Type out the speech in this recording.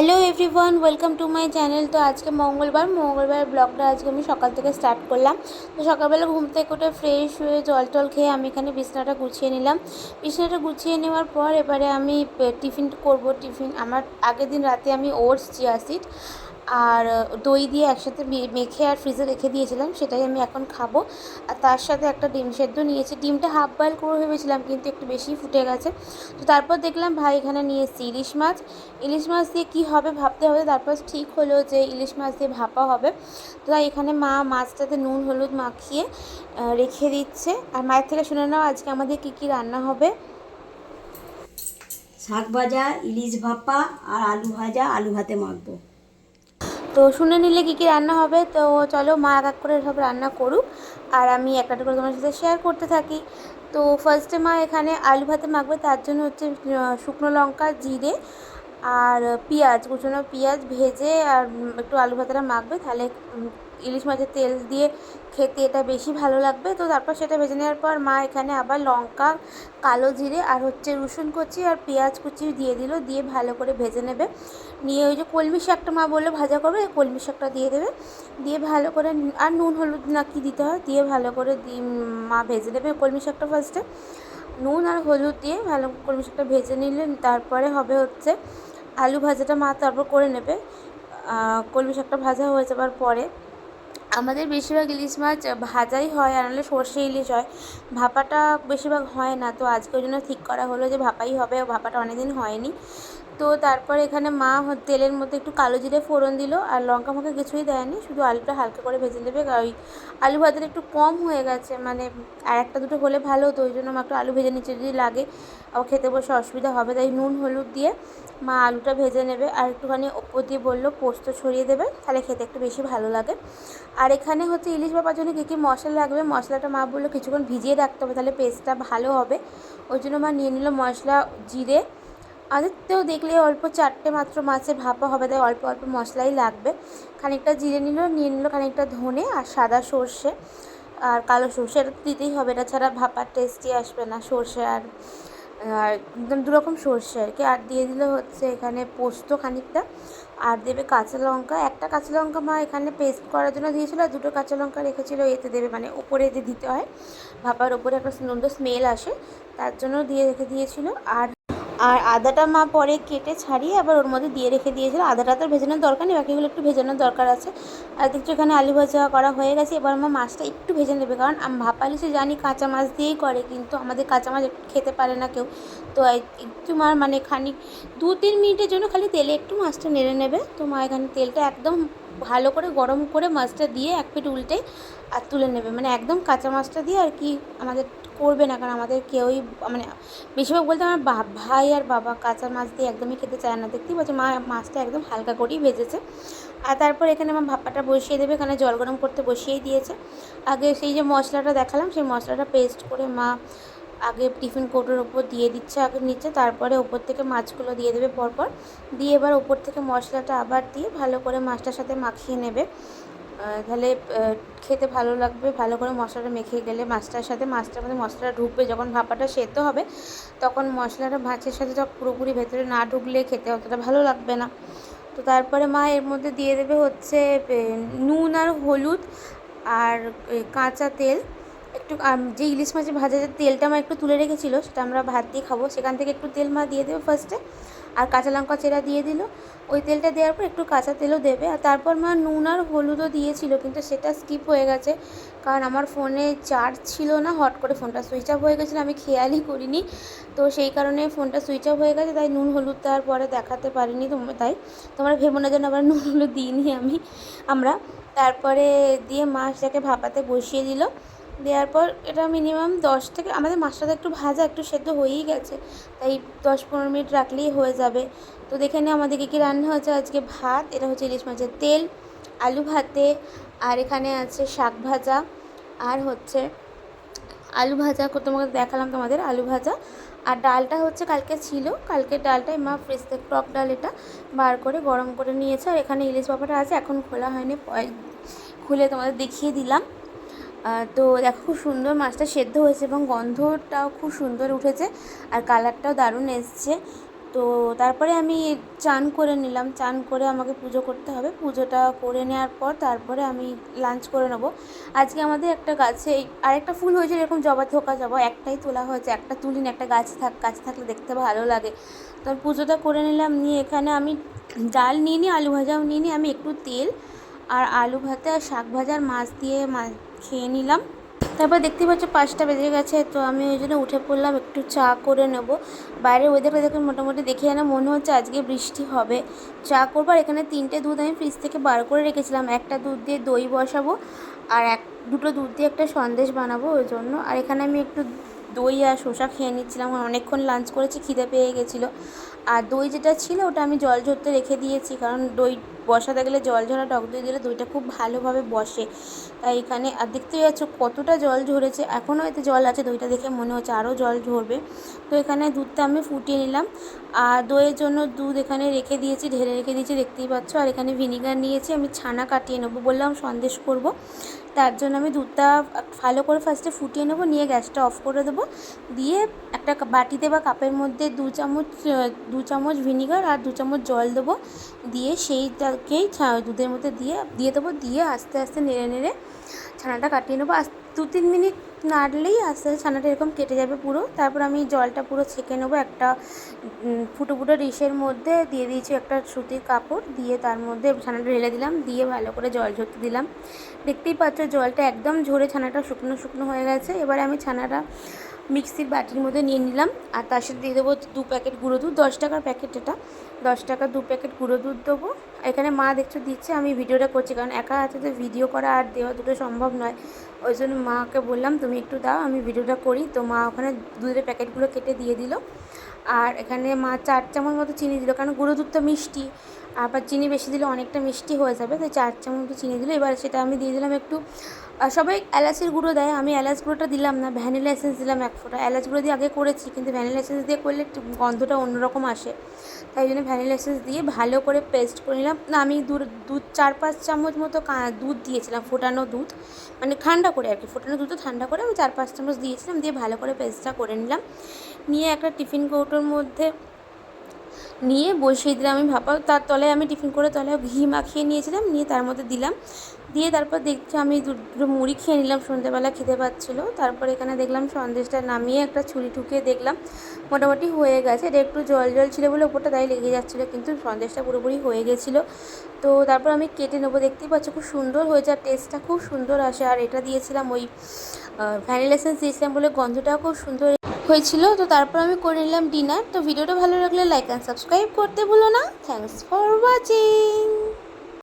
Hello everyone, welcome to my channel. তো আজকে মঙ্গলবার ব্লগটা আজকে আমি সকাল থেকে স্টার্ট করলাম। তো সকালবেলা ঘুম থেকে উঠে ফ্রেশ হয়ে জল টল খেয়ে আমি এখানে বিছানাটা গুছিয়ে নিলাম। বিছানাটা গুছিয়ে নেওয়ার পর এবারে আমি টিফিন করব। আমার আগের দিন রাতে আমি ওটস, চিয়া সিড আর দই দিয়ে একসাথে মেখে আর ফ্রিজে রেখে দিয়েছিলাম, সেটাই আমি এখন খাবো। আর তার সাথে একটা ডিম সেদ্ধ নিয়েছি। ডিমটা হাফ বয়েল করে ভেবেছিলাম, কিন্তু একটু বেশি ফুটে গেছে। তো তারপর দেখলাম ভাই এখানে নিয়ে এসেছি ইলিশ মাছ দিয়ে কী হবে ভাবতে হবে। তারপর ঠিক হলো যে ইলিশ মাছ দিয়ে ভাপা হবে। তো তাই এখানে মা মাছটাতে নুন হলুদ মাখিয়ে রেখে দিচ্ছে। আর মায়ের থেকে শুনে নাও আজকে আমাদের কী কী রান্না হবে। শাক ভাজা, ইলিশ ভাপা আর আলু ভাজা, আলু ভাতে মাখবো। তো শুনে নিলে কী কী রান্না হবে। তো চলো মা এক এক করে সব রান্না করুক আর আমি একটা করে তোমার সাথে শেয়ার করতে থাকি। তো ফার্স্টে মা এখানে আলু ভাতে মাখবে, তার জন্য হচ্ছে শুকনো লঙ্কা, জিরে আর পেঁয়াজ, কুচনো পেঁয়াজ ভেজে আর একটু আলু ভাতেটা মাখবে। তাহলে ইলিশ মাছের তেল দিয়ে খেতে এটা বেশি ভালো লাগবে। তো তারপর সেটা ভেজে নেওয়ার পর মা এখানে আবার লঙ্কা, কালো জিরে আর হচ্ছে রসুন কুচি আর পেঁয়াজ কুচি দিয়ে দিল, দিয়ে ভালো করে ভেজে নেবে। নিয়ে ওই যে কলমি শাকটা মা বললো ভাজা করবে, কলমি শাকটা দিয়ে দেবে। দিয়ে ভালো করে আর নুন হলুদ না কি দিতে হয় দিয়ে ভালো করে মা ভেজে নেবে কলমি শাকটা। ফার্স্টে নুন আর হলুদ দিয়ে ভালো কলমি শাকটা ভেজে নিলে তারপরে হবে হচ্ছে আলু ভাজাটা মা তারপর করে নেবে। কলমি শাকটা ভাজা হয়ে যাবার পরে আমাদের বেশিরভাগ ইলিশ মাছ ভাজাই হয়, আর নাহলে সর্ষে ইলিশ হয়, ভাপাটা বেশিরভাগ হয় না। তো আজকে ওই জন্য ঠিক করা হলো যে ভাপাই হবে, ভাপাটা অনেকদিন হয়নি। তো তারপর এখানে মা তেলের মধ্যে একটু কালো জিরে ফোড়ন দিল, আর লঙ্কা ফঙ্কা কিছুই দেয়নি, শুধু আলুটা হালকা করে ভেজে নেবে। ওই আলু ভাজাটা একটু কম হয়ে গেছে, মানে আর একটা দুটো হলে ভালো হতো, ওই জন্য মা একটু আলু ভেজে নিচ্ছে, যদি লাগে আবার খেতে বসে অসুবিধা হবে। তাই নুন হলুদ দিয়ে মা আলুটা ভেজে নেবে, আর একটুখানি ওপর দিয়ে বললো পোস্ত ছড়িয়ে দেবে, তাহলে খেতে একটু বেশি ভালো লাগে। আর এখানে হচ্ছে ইলিশ ভাপার জন্য কী কী মশলা লাগবে, মশলাটা মা বললো কিছুক্ষণ ভিজিয়ে রাখতে হবে, তাহলে পেস্টটা ভালো হবে। ওই জন্য মা নিয়ে নিল মশলা, জিরে, আদেরতেও দেখলে অল্প 4টে মাত্র মাছের ভাপা হবে, তাই অল্প অল্প মশলাই লাগবে। খানিকটা জিরে নিয়ে নিল খানিকটা ধনে আর সাদা সর্ষে আর কালো সর্ষে, এটা তো দিতেই হবে, এটা ছাড়া ভাপার টেস্টই আসবে না। সর্ষে আর দুরকম সর্ষে আর কি। আর দিয়ে দিল হচ্ছে এখানে পোস্ত খানিকটা, আর দেবে কাঁচা লঙ্কা। একটা কাঁচা লঙ্কা মা এখানে পেস্ট করার জন্য দিয়েছিল, আর দুটো কাঁচা লঙ্কা রেখেছিল এতে দেবে, মানে ওপরে যে দিতে হয় ভাপার ওপরে একটা সুন্দর স্মেল আসে, তার জন্য দিয়ে রেখে দিয়েছিল। আর আদাটা মা পরে কেটে ছাড়িয়ে আবার ওর মধ্যে দিয়ে রেখে দিয়েছিল। আদাটা তো ভেজানোর দরকার নেই, বাকিগুলো একটু ভেজানোর দরকার আছে। আর দেখছো এখানে আলু ভাজা করা হয়ে গেছে। এবার আমার মাছটা একটু ভেজে নেবে, কারণ ভাপা ইলিশে জানি কাঁচা মাছ দিয়েই করে, কিন্তু আমাদের কাঁচা মাছ খেতে পারে না কেউ। তো একটু মার মানে খানিক 2-3 মিনিটের জন্য খালি তেলে একটু মাছটা নেড়ে নেবে। তো মা এখানে তেলটা একদম ভালো করে গরম করে মাছটা দিয়ে এক পিঠ উল্টে আর তুলে নেবে, মানে একদম কাঁচা মাছটা দিয়ে আর কি আমাদের করবে না, কারণ আমাদের কেউই মানে বেশিরভাগ বলতে আমার ভাই আর বাবা কাঁচা মাছ দিয়ে একদমই খেতে চায় না। দেখতেই পাচ্ছি মা মাছটা একদম হালকা করেই ভেজেছে। আর তারপর এখানে আমার ভাপাটা বসিয়ে দেবে, এখানে জল গরম করতে বসিয়েই দিয়েছে। আগে সেই যে মশলাটা দেখালাম সেই মশলাটা পেস্ট করে মা আগে টিফিন কৌটোর ওপর দিয়ে দিচ্ছে আগে নিচে, তারপরে ওপর থেকে মাছগুলো দিয়ে দেবে পরপর, দিয়ে এবার ওপর থেকে মশলাটা আবার দিয়ে ভালো করে মাছটার সাথে মাখিয়ে নেবে। তাহলে খেতে ভালো লাগবে। ভালো করে মশলাটা মেখে গেলে মাছটার সাথে মাছটার মধ্যে মশলাটা ঢুকবে, যখন ভাপাটা সেদ্ধ হবে তখন মশলাটা মাছের সাথে যখন পুরোপুরি ভেতরে না ঢুকলে খেতে অতটা ভালো লাগবে না। তো তারপরে মা এর মধ্যে দিয়ে দেবে হচ্ছে নুন আর হলুদ আর কাঁচা তেল একটু, যে ইলিশ মাছের ভাজা যে তেলটা মা একটু তুলে রেখেছিলো সেটা আমরা ভাত দিয়ে খাবো, সেখান থেকে একটু তেল মা দিয়ে দেবে ফার্স্টে। আর কাঁচা লঙ্কা চেরা দিয়ে দিল, ওই তেলটা দেওয়ার পর একটু কাঁচা তেলও দেবে। আর তারপর মা নুন আর হলুদও দিয়েছিল, কিন্তু সেটা স্কিপ হয়ে গেছে, কারণ আমার ফোনে চার্জ ছিল না, হট করে ফোনটা সুইচ অফ হয়ে গেছিলো, আমি খেয়ালই করিনি। তো সেই কারণে ফোনটা সুইচ অফ হয়ে গেছে, তাই নুন হলুদ দেওয়ার পরে দেখাতে পারিনি। তাই তোমরা ভেবো না যেন আবার নুন হলুদ দিইনি আমরা। তারপরে দিয়ে মাছটাকে ভাপাতে বসিয়ে দিল। দেওয়ার পর এটা মিনিমাম 10 থেকে, আমাদের মাছটা একটু ভাজা একটু সেদ্ধ হয়েই গেছে, তাই 10-15 মিনিট রাখলেই হয়ে যাবে। তো দেখে নিই আমাদের কী কী রান্না হয়েছে আজকে। ভাত, এটা হচ্ছে ইলিশ মাছের তেল, আলু ভাতে, আর এখানে আছে শাক ভাজা, আর হচ্ছে আলু ভাজা তোমাকে দেখালাম তোমাদের আলু ভাজা। আর ডালটা হচ্ছে কালকে ছিল, কালকে ডালটাই মা ফ্রিজ থেকে টক ডাল এটা বার করে গরম করে নিয়েছে। আর এখানে ইলিশ ভাপাটা আছে, এখন খোলা হয়নি, খুলে তোমাদের দেখিয়ে দিলাম। তো দেখো খুব সুন্দর মাছটা সেদ্ধ হয়েছে এবং গন্ধটাও খুব সুন্দর উঠেছে, আর কালারটাও দারুণ এসছে। তো তারপরে আমি চান করে নিলাম, চান করে আমাকে পুজো করতে হবে, পুজোটা করে নেওয়ার পর তারপরে আমি লাঞ্চ করে নেবো। আজকে আমাদের একটা গাছে আরেকটা ফুল হয়েছে এরকম জবা থোকা জবা, একটাই তোলা হয়েছে, একটা তুলিনি, একটা গাছ থাকলে দেখতে ভালো লাগে। তো আমি পুজোটা করে নিলাম, নিয়ে এখানে আমি ডাল নিয়ে নিই, আলু ভাজাও নিয়ে নিই, আমি একটু তেল আর আলু ভাতে আর শাক ভাজার মাছ দিয়ে খেয়ে নিলাম। তারপর দেখতে পাচ্ছ 5টা বেজে গেছে, তো আমি ওই জন্য উঠে পড়লাম একটু চা করে নেব। বাইরের ওয়েদারটা দেখে মোটামুটি দেখে যেন মনে হচ্ছে আজকে বৃষ্টি হবে। চা করবো, আর এখানে 3টে দুধ আমি ফ্রিজ থেকে বার করে রেখেছিলাম, একটা দুধ দিয়ে দই বসাবো আর দুটো দুধ দিয়ে একটা সন্দেশ বানাবো ওই জন্য। আর এখানে আমি একটু দই আর শসা খেয়ে নিচ্ছিলাম, অনেকক্ষণ লাঞ্চ করেছি, খিদে পেয়ে গেছিলো। আর দই যেটা ছিল ওটা আমি জল ঝরতে রেখে দিয়েছি, কারণ দই বসাতে গেলে জল ঝরা টক দই দিলে দইটা খুব ভালোভাবে বসে। তাই এখানে আর দেখতে পাচ্ছ কতটা জল ঝরেছে, এখনও এতে জল আছে, দইটা দেখে মনে হচ্ছে আরও জল ঝরবে। তো এখানে দুধটা আমি ফুটিয়ে নিলাম, আর দইয়ের জন্য দুধ এখানে রেখে দিয়েছি, ঢেলে রেখে দিয়েছি দেখতেই পাচ্ছ। আর এখানে ভিনিগার নিয়েছি, আমি ছানা কাটিয়ে নেবো, বললাম সন্দেশ করব, তার জন্য আমি দুধটা ভালো করে ফার্স্টে ফুটিয়ে নেবো, নিয়ে গ্যাসটা অফ করে দেবো, দিয়ে একটা বাটিতে বা কাপের মধ্যে 2 চামচ ভিনিগার আর 2 চামচ জল দেবো, দিয়ে সেইটাকেই দুধের মধ্যে দিয়ে দেবো, দিয়ে আস্তে আস্তে নেড়ে নেড়ে ছানাটা কাটিয়ে নেবো। 2-3 মিনিট নাড়লেই আস্তে আস্তে ছানাটা এরকম কেটে যাবে পুরো। তারপর আমি জলটা পুরো ছেঁকে নেবো, একটা ফুটো ফুটো ডিশের মধ্যে দিয়ে দিয়েছি একটা সুতির কাপড়, দিয়ে তার মধ্যে ছানাটা ঢেলে দিলাম, দিয়ে ভালো করে জল ঝরতে দিলাম। দেখতেই পাচ্ছ জলটা একদম ঝরে ছানাটা শুকনো শুকনো হয়ে গেছে। এবারে আমি ছানাটা মিক্সির বাটির মধ্যে নিয়ে নিলাম, আর তার সাথে দিয়ে দেবো 2 প্যাকেট গুঁড়ো দুধ, 10 টাকার প্যাকেট, এটা 10 টাকা 2 প্যাকেট গুঁড়ো দুধ দেবো। এখানে মা দেখছো দিচ্ছে, আমি ভিডিওটা করছি, কারণ একা হাতে তো ভিডিও করা আর দেওয়া দুটো সম্ভব নয়, ওই জন্য মাকে বললাম তুমি একটু দাও আমি ভিডিওটা করি। তো মা ওখানে দুধের প্যাকেটগুলো কেটে দিয়ে দিল। আর এখানে মা 4 চামচ মতো চিনি দিল, কারণ গুঁড়ো দুধ তো মিষ্টি, আবার চিনি বেশি দিলে অনেকটা মিষ্টি হয়ে যাবে, তাই 4 চামচ মতো চিনি দিল। এবার সেটা আমি দিয়ে দিলাম একটু, সবাই এলাচের গুঁড়ো দেয়, আমি এলাচ গুঁড়োটা দিলাম না, ভ্যানিলা এসেন্স দিলাম 1 ফোঁটা। এলাচ গুঁড়ো দিয়ে আগে করেছি, কিন্তু ভ্যানিলা এসেন্স দিয়ে করলে একটু গন্ধটা অন্যরকম আসে, তাই জন্য ভ্যানিলা এসেন্স দিয়ে ভালো করে পেস্ট করে নিলাম। না, আমি দুধ 4-5 চামচ মতো দুধ দিয়েছিলাম, ফোটানো দুধ, মানে ঠান্ডা করে আর কি, ফোটানো দুধটা ঠান্ডা করে আমি 4-5 চামচ দিয়েছিলাম, দিয়ে ভালো করে পেস্টটা করে নিলাম। নিয়ে একটা টিফিন কৌটোর মধ্যে নিয়ে বসিয়ে দিলাম আমি ভাপা, তার তলায় আমি টিফিন করে তলায় ঘি মাখিয়ে নিয়েছিলাম, নিয়ে তার মধ্যে দিলাম, দিয়ে তারপর দেখছি আমি দুটো মুড়ি খেয়ে নিলাম, সন্ধ্যেবেলা খেতে পাচ্ছিলো। তারপর এখানে দেখলাম সন্দেশটা নামিয়ে একটা ছুরি ঠুকিয়ে দেখলাম মোটামুটি হয়ে গেছে, এটা একটু জল জল ছিল বলে ওপরটা তাই লেগে যাচ্ছিলো, কিন্তু সন্দেশটা পুরোপুরি হয়ে গেছিলো। তো তারপর আমি কেটে নেবো, দেখতেই পাচ্ছ খুব সুন্দর হয়েছে, আর টেস্টটা খুব সুন্দর আসে। আর এটা দিয়েছিলাম ওই ভ্যানিলা এসেন্স দিয়েছিলাম বলে গন্ধটাও খুব সুন্দর হয়েছিল। তো তারপর আমি করে নিলাম ডিনার। তো ভিডিওটা ভালো লাগলে লাইক অ্যান্ড সাবস্ক্রাইব করতে ভুলো না। Thanks for watching.